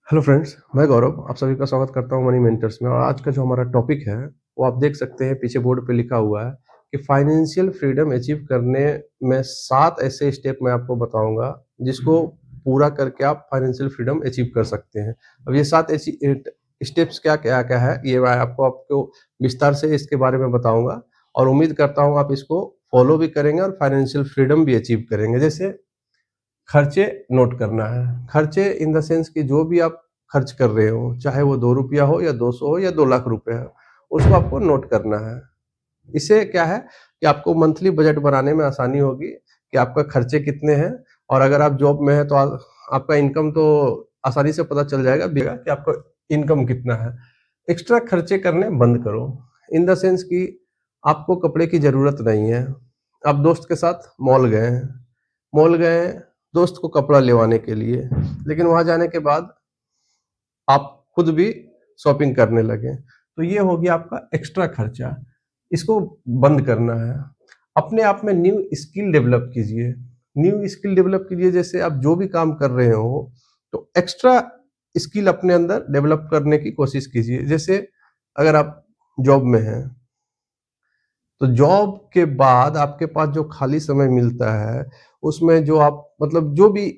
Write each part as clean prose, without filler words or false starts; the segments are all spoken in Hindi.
हेलो फ्रेंड्स, मैं गौरव आप सभी का स्वागत करता हूं मनी मेंटर्स में। और आज का जो हमारा टॉपिक है वो आप देख सकते हैं, पीछे बोर्ड पे लिखा हुआ है कि फाइनेंशियल फ्रीडम अचीव करने में 7 ऐसे स्टेप मैं आपको बताऊंगा जिसको पूरा करके आप फाइनेंशियल फ्रीडम अचीव कर सकते हैं। अब ये 7 ऐसी स्टेप्स क्या क्या क्या है, ये मैं आपको विस्तार से इसके बारे में बताऊंगा और उम्मीद करता हूँ आप इसको फॉलो भी करेंगे और फाइनेंशियल फ्रीडम भी अचीव करेंगे। जैसे खर्चे नोट करना है। खर्चे इन द सेंस कि जो भी आप खर्च कर रहे हो, चाहे वो 2 रुपया हो या 200 हो या 2 लाख रुपए हो, उसको आपको नोट करना है। इससे क्या है कि आपको मंथली बजट बनाने में आसानी होगी कि आपका खर्चे कितने हैं। और अगर आप जॉब में हैं तो आपका इनकम तो आसानी से पता चल जाएगा कि आपका इनकम कितना है। एक्स्ट्रा खर्चे करने बंद करो। इन द सेंस कि आपको कपड़े की ज़रूरत नहीं है। आप दोस्त के साथ मॉल गए दोस्त को कपड़ा लेवाने के लिए, लेकिन वहाँ जाने के बाद आप खुद भी शॉपिंग करने लगे, तो ये हो गया आपका एक्स्ट्रा खर्चा। इसको बंद करना है। अपने आप में न्यू स्किल डेवलप कीजिए। जैसे आप जो भी काम कर रहे हो तो एक्स्ट्रा स्किल अपने अंदर डेवलप करने की कोशिश कीजिए। जैसे अगर आप जॉब में हैं तो जॉब के बाद आपके पास जो खाली समय मिलता है उसमें जो आप मतलब जो भी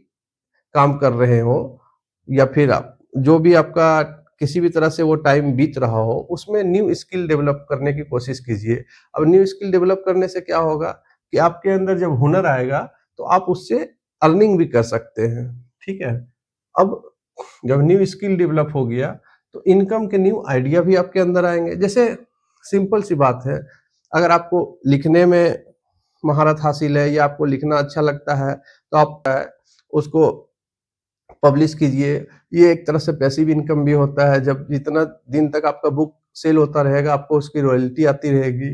काम कर रहे हो या फिर आप जो भी आपका किसी भी तरह से वो टाइम बीत रहा हो, उसमें न्यू स्किल डेवलप करने की कोशिश कीजिए। अब न्यू स्किल डेवलप करने से क्या होगा कि आपके अंदर जब हुनर आएगा तो आप उससे अर्निंग भी कर सकते हैं। ठीक है। अब जब न्यू स्किल डेवलप हो गया तो इनकम के न्यू आइडिया भी आपके अंदर आएंगे। जैसे सिंपल सी बात है, अगर आपको लिखने में महारत हासिल है या आपको लिखना अच्छा लगता है तो आप उसको पब्लिश कीजिए। ये एक तरह से पैसिव इनकम भी होता है। जब जितना दिन तक आपका बुक सेल होता रहेगा आपको उसकी रॉयल्टी आती रहेगी।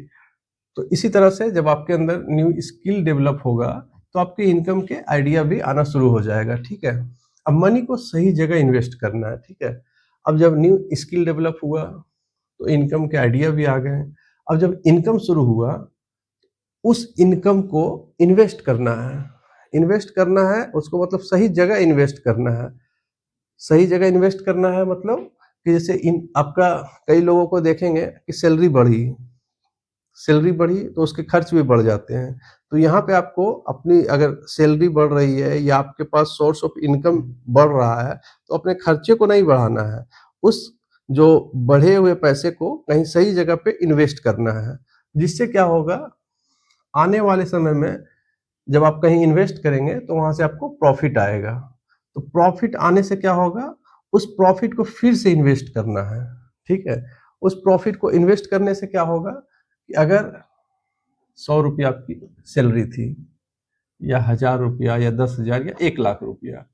तो इसी तरह से जब आपके अंदर न्यू स्किल डेवलप होगा तो आपके इनकम के आइडिया भी आना शुरू हो जाएगा। ठीक है। अब मनी को सही जगह इन्वेस्ट करना है। ठीक है। अब जब न्यू स्किल डेवलप हुआ तो इनकम के आइडिया भी आ गए। अब जब इनकम शुरू हुआ उस इनकम को इन्वेस्ट करना है। इन्वेस्ट करना है उसको मतलब सही जगह इन्वेस्ट करना है। सही जगह इन्वेस्ट करना है मतलब कि जैसे इन आपका कई लोगों को देखेंगे कि सैलरी बढ़ी तो उसके खर्च भी बढ़ जाते हैं। तो यहाँ पे आपको अपनी अगर सैलरी बढ़ रही है या आपके पास सोर्स ऑफ इनकम बढ़ रहा है तो अपने खर्चे को नहीं बढ़ाना है। उस जो बढ़े हुए पैसे को कहीं सही जगह पे इन्वेस्ट करना है। जिससे क्या होगा, आने वाले समय में जब आप कहीं इन्वेस्ट करेंगे तो वहां से आपको प्रॉफिट आएगा। तो प्रॉफिट आने से क्या होगा, उस प्रॉफिट को फिर से इन्वेस्ट करना है। ठीक है। उस प्रॉफिट को इन्वेस्ट करने से क्या होगा कि अगर 100 रुपया आपकी सैलरी थी या 1000 रुपया या 10,000 या 1 लाख रुपया,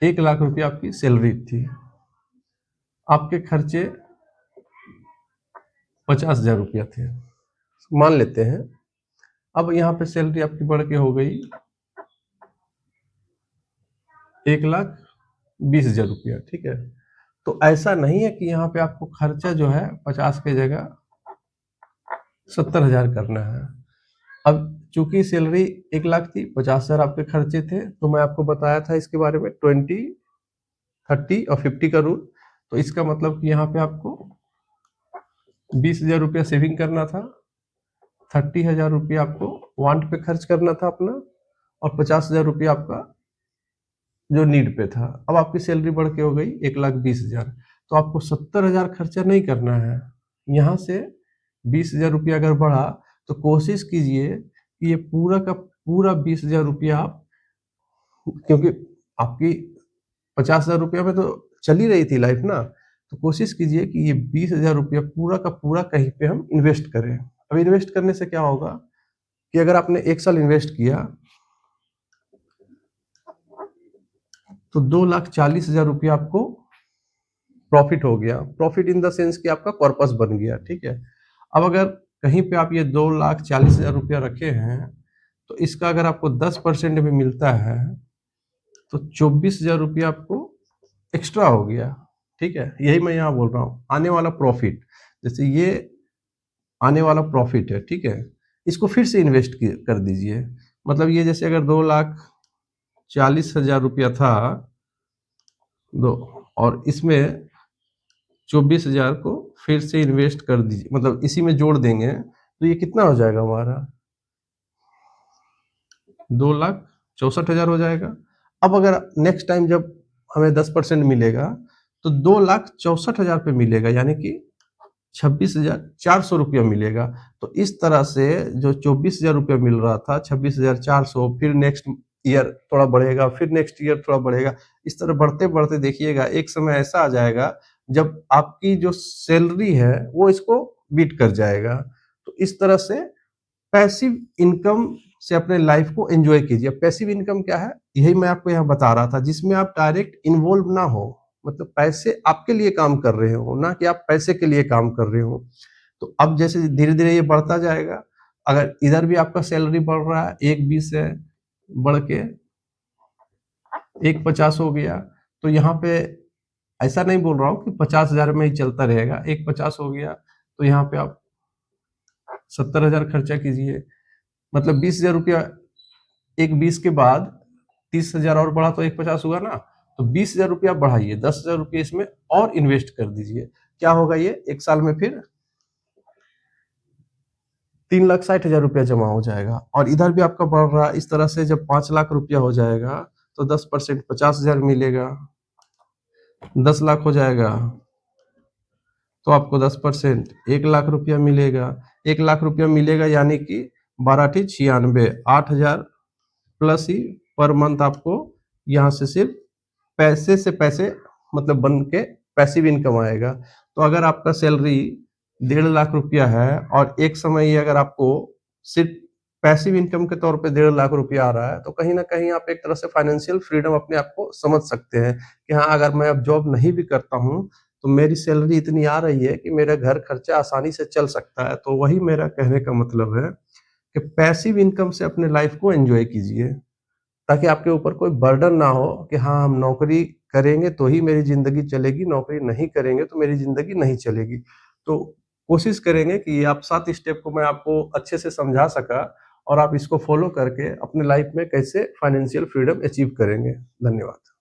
1 लाख रुपया आपकी सैलरी थी, आपके खर्चे 50,000 रुपया थे मान लेते हैं। अब यहाँ पे सैलरी आपकी बढ़ के हो गई 1,20,000 रुपया। ठीक है। तो ऐसा नहीं है कि यहाँ पे आपको खर्चा जो है 50 की जगह 70,000 करना है। अब चूंकि सैलरी 1 लाख थी, 50,000 आपके खर्चे थे, तो मैं आपको बताया था इसके बारे में 20, 30 और 50 का रूल। तो इसका मतलब कि यहाँ पे आपको 20,000 रुपया सेविंग करना था, 30,000 रुपया आपको वांट पे खर्च करना था अपना, और 50,000 रुपया आपका जो नीड पे था। अब आपकी सैलरी बढ़ के हो गई 1,20,000, तो आपको 70,000 खर्चा नहीं करना है। यहाँ से 20,000 रुपया अगर बढ़ा तो कोशिश कीजिए कि ये पूरा का पूरा 20,000 रुपया आप, क्योंकि आपकी 50,000 रुपया में तो चल ही रही थी लाइफ ना, तो कोशिश कीजिए कि ये 20,000 रुपया पूरा का पूरा कहीं पे हम इन्वेस्ट करें। अब इन्वेस्ट करने से क्या होगा कि अगर आपने 1 साल इन्वेस्ट किया तो 2,40,000 रुपया आपको प्रॉफिट हो गया। प्रॉफिट इन द सेंस कि आपका कॉर्पस बन गया। ठीक है। अब अगर कहीं पे आप ये 2,40,000 रुपया रखे हैं तो इसका अगर आपको 10% भी मिलता है तो 24,000 रुपया आपको एक्स्ट्रा हो गया। ठीक है। यही मैं यहाँ बोल रहा हूँ, आने वाला प्रॉफिट। जैसे ये आने वाला प्रॉफिट है। ठीक है। इसको फिर से इन्वेस्ट कर दीजिए। मतलब ये जैसे अगर 2,40,000 रुपया था दो, और इसमें 24,000 को फिर से इन्वेस्ट कर दीजिए, मतलब इसी में जोड़ देंगे तो ये कितना हो जाएगा हमारा, 2,64,000 हो जाएगा। अब अगर नेक्स्ट टाइम जब हमें 10% मिलेगा तो 2,64,000 पे मिलेगा, यानी कि 26,400 रुपया मिलेगा। तो इस तरह से जो 24,000 रुपया मिल रहा था, 26,400, फिर नेक्स्ट ईयर थोड़ा बढ़ेगा, फिर नेक्स्ट ईयर थोड़ा बढ़ेगा। इस तरह बढ़ते बढ़ते देखिएगा एक समय ऐसा आ जाएगा जब आपकी जो सैलरी है वो इसको बीट कर जाएगा। तो इस तरह से पैसिव इनकम से अपने लाइफ को एंजॉय कीजिए। पैसिव इनकम क्या है, यही मैं आपको यहाँ बता रहा था, जिसमें आप डायरेक्ट इन्वॉल्व ना हो, मतलब पैसे आपके लिए काम कर रहे हो, ना कि आप पैसे के लिए काम कर रहे हो। तो अब जैसे धीरे धीरे ये बढ़ता जाएगा, अगर इधर भी आपका सैलरी बढ़ रहा है, 1,20 है, बढ़ के 1,50 हो गया, तो यहाँ पे ऐसा नहीं बोल रहा हूँ कि 50,000 में ही चलता रहेगा। 1,50 हो गया तो यहाँ पे आप 70,000 खर्चा कीजिए, मतलब 20,000 रुपया। 1,20 के बाद 30,000 और बढ़ा तो 1,50 हुआ ना। तो 20,000 रुपया बढ़ाइए, 10,000 रुपये इसमें और इन्वेस्ट कर दीजिए। क्या होगा, ये एक साल में फिर 3,60,000 रुपया जमा हो जाएगा। और इधर भी आपका बढ़ रहा है, इस तरह से जब 5 लाख रुपया हो जाएगा तो 10% 50,000 मिलेगा, 10 लाख हो जाएगा तो आपको 10% 1,00,000 रुपया मिलेगा। 1,00,000 रुपया मिलेगा यानी कि 12×96, 8,000 प्लस ही पर मंथ आपको यहाँ से सिर्फ पैसे से पैसे, मतलब बन के पैसिव इनकम आएगा। तो अगर आपका सैलरी 1,50,000 रुपया है और एक समय ये अगर आपको सिर्फ पैसिव इनकम के तौर पे 1,50,000 रुपया आ रहा है, तो कहीं ना कहीं आप एक तरह से फाइनेंशियल फ्रीडम अपने आप को समझ सकते हैं कि हाँ, अगर मैं अब जॉब नहीं भी करता हूँ तो मेरी सैलरी इतनी आ रही है कि मेरा घर खर्चा आसानी से चल सकता है। तो वही मेरा कहने का मतलब है कि पैसिव इनकम से अपने लाइफ को एंजॉय कीजिए, ताकि आपके ऊपर कोई बर्डन ना हो कि हाँ, हम नौकरी करेंगे तो ही मेरी ज़िंदगी चलेगी, नौकरी नहीं करेंगे तो मेरी ज़िंदगी नहीं चलेगी। तो कोशिश करेंगे कि ये आप 7 स्टेप को मैं आपको अच्छे से समझा सका और आप इसको फ़ॉलो करके अपने लाइफ में कैसे फाइनेंशियल फ्रीडम अचीव करेंगे। धन्यवाद।